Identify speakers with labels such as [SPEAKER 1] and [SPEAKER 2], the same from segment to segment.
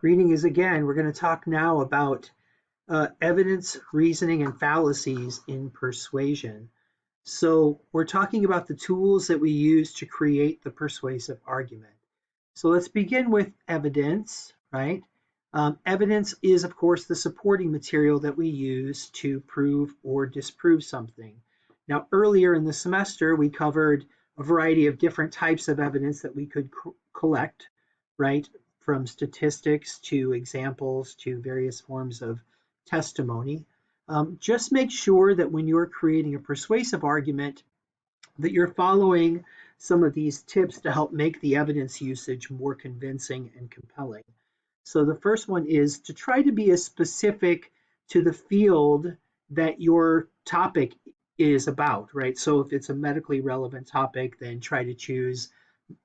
[SPEAKER 1] Greetings again. We're going to talk now about evidence, reasoning, and fallacies in persuasion. So we're talking about the tools that we use to create the persuasive argument. So let's begin with evidence, right? Evidence is, of course, the supporting material that we use to prove or disprove something. Now, earlier in the semester, we covered a variety of different types of evidence that we could collect, right? From statistics to examples to various forms of testimony. Just make sure that when you're creating a persuasive argument, that you're following some of these tips to help make the evidence usage more convincing and compelling. So the first one is to try to be as specific to the field that your topic is about, right? So if it's a medically relevant topic, then try to choose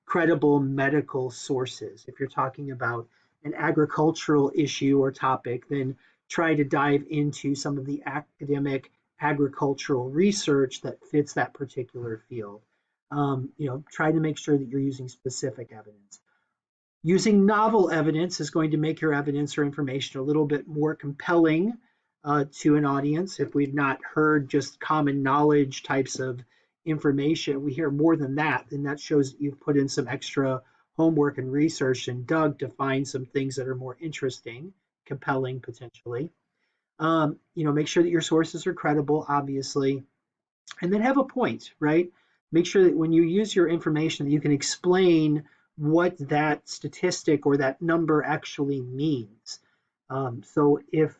[SPEAKER 1] credible medical sources. If you're talking about an agricultural issue or topic, then try to dive into some of the academic agricultural research that fits that particular field. Try to make sure that you're using specific evidence. Using novel evidence is going to make your evidence or information a little bit more compelling to an audience. If we've not heard just common knowledge types of information, we hear more than that, then that shows that you've put in some extra homework and research and dug to find some things that are more interesting, compelling potentially. Make sure that your sources are credible, obviously, and then have a point, right? Make sure that when you use your information, that you can explain what that statistic or that number actually means. So if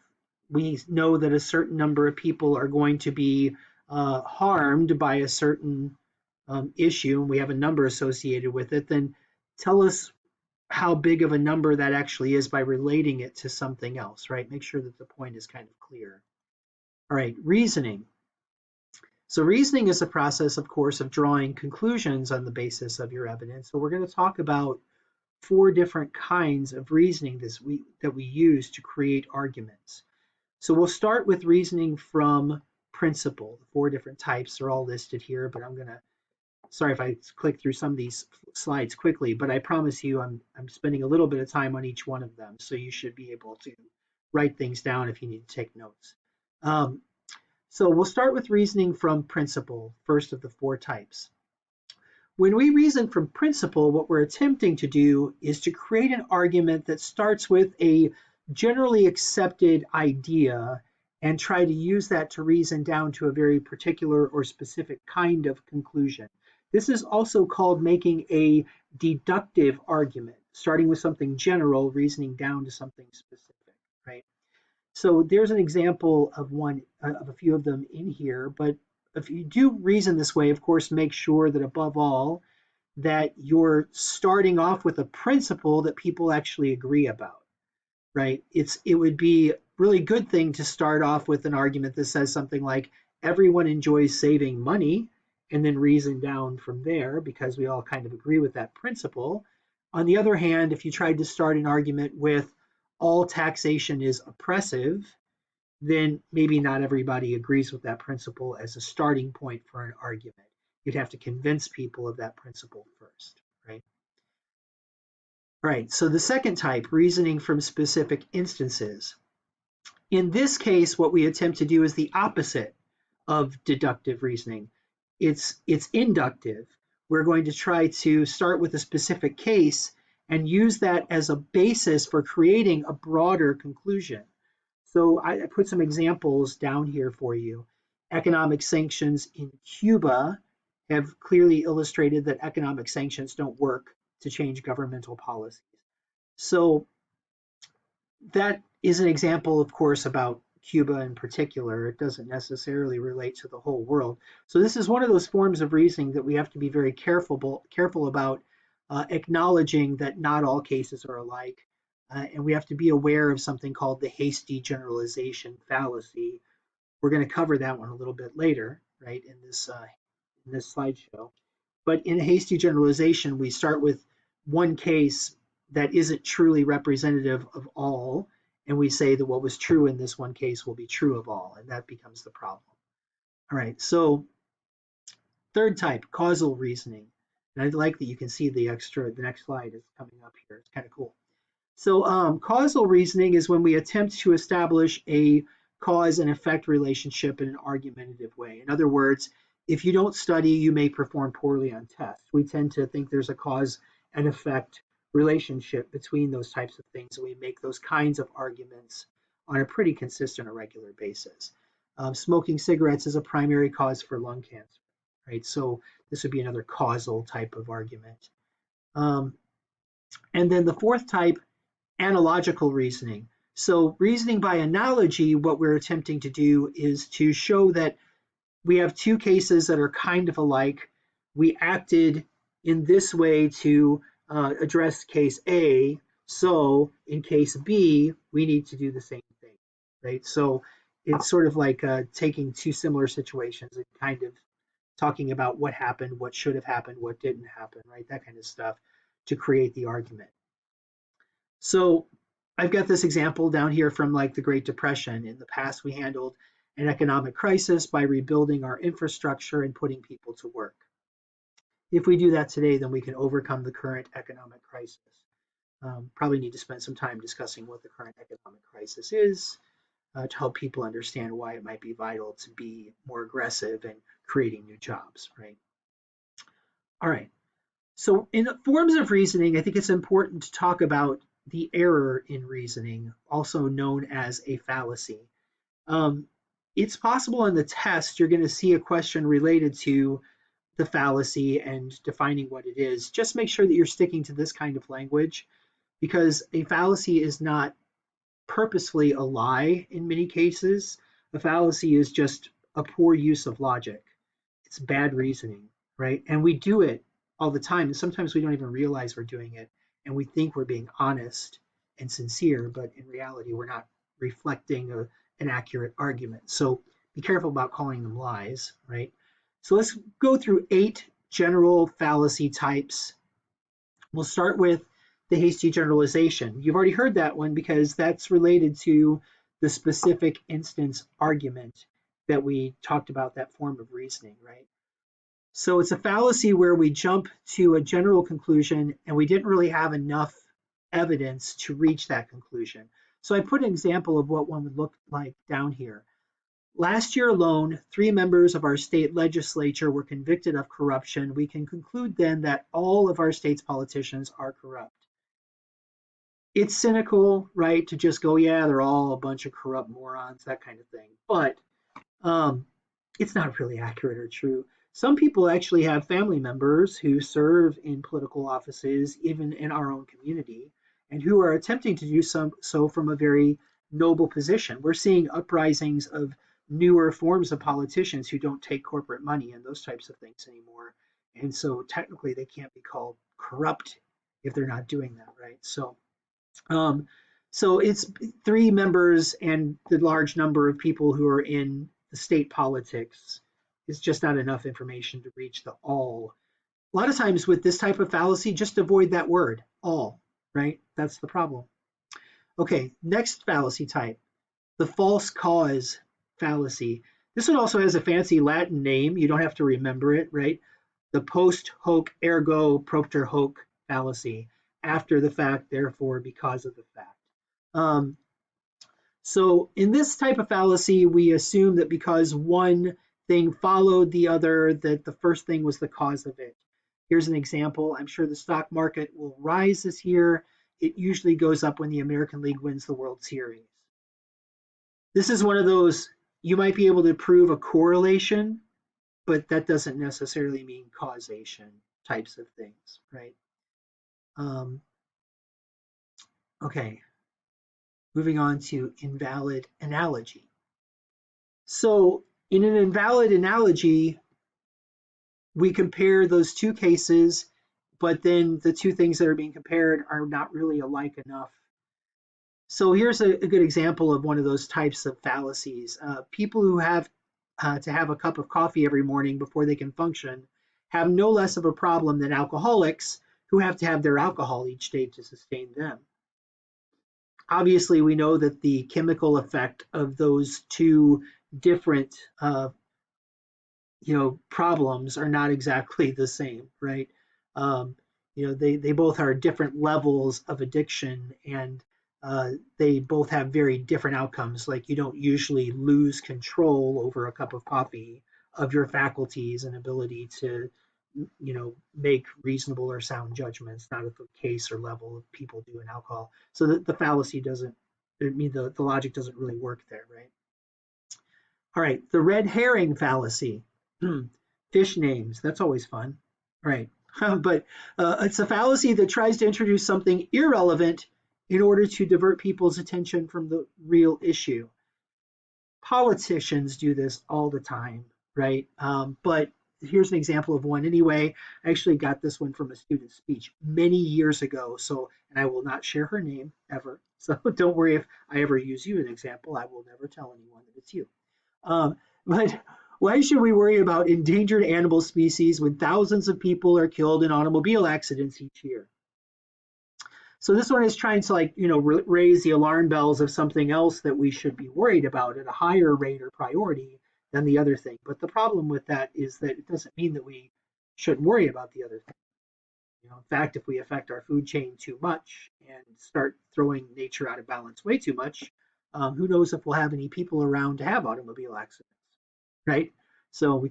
[SPEAKER 1] we know that a certain number of people are going to be harmed by a certain issue, and we have a number associated with it, then tell us how big of a number that actually is by relating it to something else, right? Make sure that the point is kind of clear. All right, reasoning. So reasoning is a process, of course, of drawing conclusions on the basis of your evidence. So we're going to talk about 4 different kinds of reasoning that we use to create arguments. So we'll start with reasoning from principle. The 4 different types are all listed here, but sorry if I click through some of these slides quickly, but I promise you I'm spending a little bit of time on each one of them, so you should be able to write things down if you need to take notes. So we'll start with reasoning from principle, first of the 4 types. When we reason from principle, what we're attempting to do is to create an argument that starts with a generally accepted idea and try to use that to reason down to a very particular or specific kind of conclusion. This is also called making a deductive argument, starting with something general, reasoning down to something specific, right? So there's an example of a few of them in here, but if you do reason this way, of course, make sure that above all, that you're starting off with a principle that people actually agree about, right? It would be a really good thing to start off with an argument that says something like, everyone enjoys saving money, and then reason down from there because we all kind of agree with that principle. On the other hand, if you tried to start an argument with, all taxation is oppressive, then maybe not everybody agrees with that principle as a starting point for an argument. You'd have to convince people of that principle first, right? All right, so the second type, reasoning from specific instances. In this case, what we attempt to do is the opposite of deductive reasoning. It's inductive. We're going to try to start with a specific case and use that as a basis for creating a broader conclusion. So I put some examples down here for you. Economic sanctions in Cuba have clearly illustrated that economic sanctions don't work to change governmental policies. So that is an example, of course, about Cuba in particular. It doesn't necessarily relate to the whole world. So this is one of those forms of reasoning that we have to be very careful about, acknowledging that not all cases are alike. And we have to be aware of something called the hasty generalization fallacy. We're going to cover that one a little bit later, right, in this slideshow. But in a hasty generalization, we start with one case that isn't truly representative of all, and we say that what was true in this one case will be true of all, and that becomes the problem. All right, so third type, causal reasoning. And I like that you can see the next slide is coming up here. It's kind of cool. So causal reasoning is when we attempt to establish a cause and effect relationship in an argumentative way. In other words, if you don't study, you may perform poorly on tests. We tend to think there's a cause and effect relationship between those types of things, and we make those kinds of arguments on a pretty consistent or regular basis. Smoking cigarettes is a primary cause for lung cancer, right? So this would be another causal type of argument. Um, and then the fourth type, analogical reasoning. So reasoning by analogy, what we're attempting to do is to show that we have two cases that are kind of alike. We acted in this way to address case A, so in case B, we need to do the same thing, right? So it's sort of like taking two similar situations and kind of talking about what happened, what should have happened, what didn't happen, right? That kind of stuff to create the argument. So I've got this example down here from like the Great Depression. In the past, we handled an economic crisis by rebuilding our infrastructure and putting people to work. If we do that today, then we can overcome the current economic crisis. Probably need to spend some time discussing what the current economic crisis is to help people understand why it might be vital to be more aggressive in creating new jobs, right? All right. So in forms of reasoning, I think it's important to talk about the error in reasoning, also known as a fallacy. Um, it's possible in the test you're going to see a question related to the fallacy and defining what it is. Just make sure that you're sticking to this kind of language because a fallacy is not purposefully a lie in many cases. A fallacy is just a poor use of logic. It's bad reasoning, right? And we do it all the time. And sometimes we don't even realize we're doing it. And we think we're being honest and sincere, but in reality, we're not reflecting an accurate argument. So be careful about calling them lies, right? So let's go through 8 general fallacy types. We'll start with the hasty generalization. You've already heard that one because that's related to the specific instance argument that we talked about, that form of reasoning, right? So it's a fallacy where we jump to a general conclusion and we didn't really have enough evidence to reach that conclusion. So I put an example of what one would look like down here. Last year alone, 3 members of our state legislature were convicted of corruption. We can conclude then that all of our state's politicians are corrupt. It's cynical, right, to just go, yeah, they're all a bunch of corrupt morons, that kind of thing. But it's not really accurate or true. Some people actually have family members who serve in political offices, even in our own community, and who are attempting to do so from a very noble position. We're seeing uprisings of newer forms of politicians who don't take corporate money and those types of things anymore. And so technically they can't be called corrupt if they're not doing that, right? Um, so it's 3 members and the large number of people who are in the state politics is just not enough information to reach the all. A lot of times with this type of fallacy, just avoid that word, all, right? That's the problem. Okay, next fallacy type, the false cause fallacy. This one also has a fancy Latin name. You don't have to remember it, right? The post hoc ergo propter hoc fallacy. After the fact, therefore, because of the fact. So in this type of fallacy, we assume that because one thing followed the other, that the first thing was the cause of it. Here's an example. I'm sure the stock market will rise this year. It usually goes up when the American League wins the World Series. This is one of those, you might be able to prove a correlation, but that doesn't necessarily mean causation types of things, right? Okay. Moving on to invalid analogy. So in an invalid analogy, we compare those two cases, but then the two things that are being compared are not really alike enough. So here's a good example of one of those types of fallacies. People who have to have a cup of coffee every morning before they can function have no less of a problem than alcoholics who have to have their alcohol each day to sustain them. Obviously, we know that the chemical effect of those two different problems are not exactly the same, right? they both are different levels of addiction, and they both have very different outcomes. Like, you don't usually lose control over a cup of coffee of your faculties and ability to make reasonable or sound judgments, not at the case or level of people do in alcohol. So the fallacy doesn't, the logic doesn't really work there, right? All right, the red herring fallacy. Fish names, that's always fun. Right. But it's a fallacy that tries to introduce something irrelevant in order to divert people's attention from the real issue. Politicians do this all the time, right? But here's an example of one anyway. I actually got this one from a student's speech many years ago. So, and I will not share her name ever. So don't worry if I ever use you as an example. I will never tell anyone that it's you. But why should we worry about endangered animal species when thousands of people are killed in automobile accidents each year? So this one is trying to raise the alarm bells of something else that we should be worried about at a higher rate or priority than the other thing. But the problem with that is that it doesn't mean that we shouldn't worry about the other thing. In fact, if we affect our food chain too much and start throwing nature out of balance way too much, who knows if we'll have any people around to have automobile accidents, right? So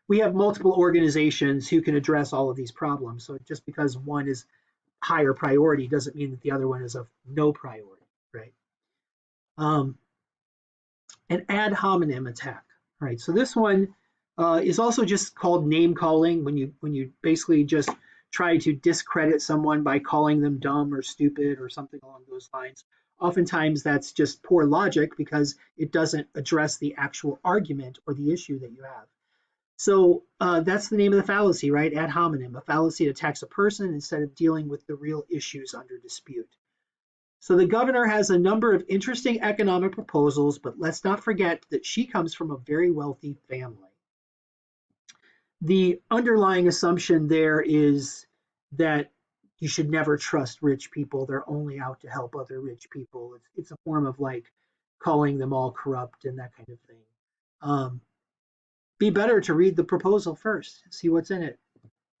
[SPEAKER 1] we have multiple organizations who can address all of these problems. So just because one is higher priority doesn't mean that the other one is of no priority, right? An ad hominem attack, right? So this one is also just called name calling, when you basically just try to discredit someone by calling them dumb or stupid or something along those lines. Oftentimes that's just poor logic because it doesn't address the actual argument or the issue that you have. So that's the name of the fallacy, right? Ad hominem. A fallacy attacks a person instead of dealing with the real issues under dispute. So the governor has a number of interesting economic proposals, but let's not forget that she comes from a very wealthy family. The underlying assumption there is that you should never trust rich people. They're only out to help other rich people. It's a form of like calling them all corrupt and that kind of thing. Be better to read the proposal first, see what's in it,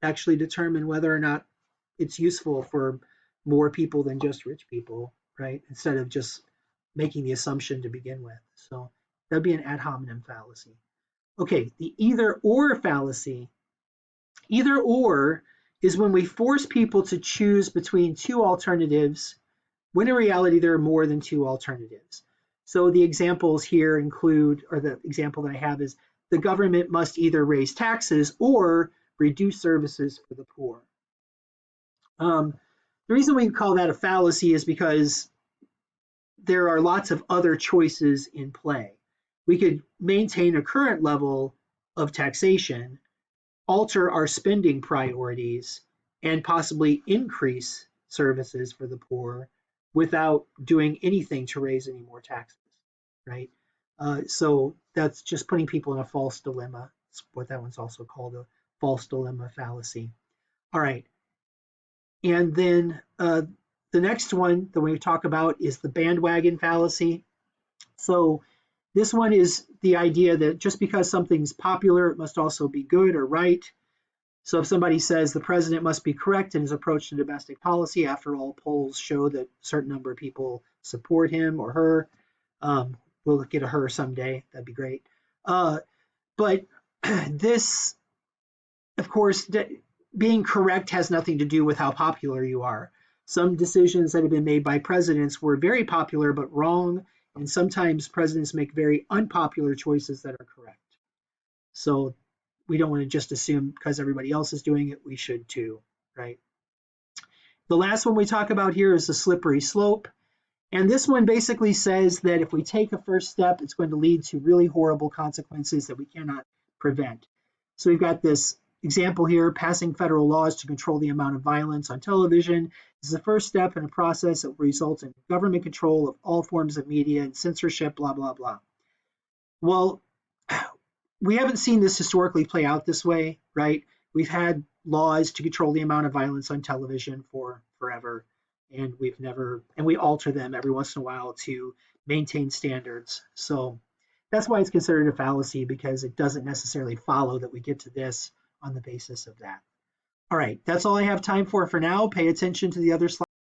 [SPEAKER 1] actually determine whether or not it's useful for more people than just rich people, right? Instead of just making the assumption to begin with. So that'd be an ad hominem fallacy. Okay, the either or fallacy. Either or is when we force people to choose between two alternatives when in reality there are more than two alternatives. So the examples here include, or the example that I have is, the government must either raise taxes or reduce services for the poor. The reason we call that a fallacy is because there are lots of other choices in play. We could maintain a current level of taxation, alter our spending priorities, and possibly increase services for the poor without doing anything to raise any more taxes, right? So that's just putting people in a false dilemma. That's what that one's also called, a false dilemma fallacy. All right. And then the next one that we talk about is the bandwagon fallacy. So this one is the idea that just because something's popular, it must also be good or right. So if somebody says the president must be correct in his approach to domestic policy, after all, polls show that a certain number of people support him or her. We'll get a her someday. That'd be great. But this, of course, being correct has nothing to do with how popular you are. Some decisions that have been made by presidents were very popular but wrong, and sometimes presidents make very unpopular choices that are correct. So we don't want to just assume because everybody else is doing it, we should too, right? The last one we talk about here is the slippery slope. And this one basically says that if we take a first step, it's going to lead to really horrible consequences that we cannot prevent. So we've got this example here: passing federal laws to control the amount of violence on television is the first step in a process that will result in government control of all forms of media and censorship, blah, blah, blah. Well, we haven't seen this historically play out this way, right? We've had laws to control the amount of violence on television for forever, and we alter them every once in a while to maintain standards. So that's why it's considered a fallacy, because it doesn't necessarily follow that we get to this on the basis of that. All right, that's all I have time for now. Pay attention to the other slides.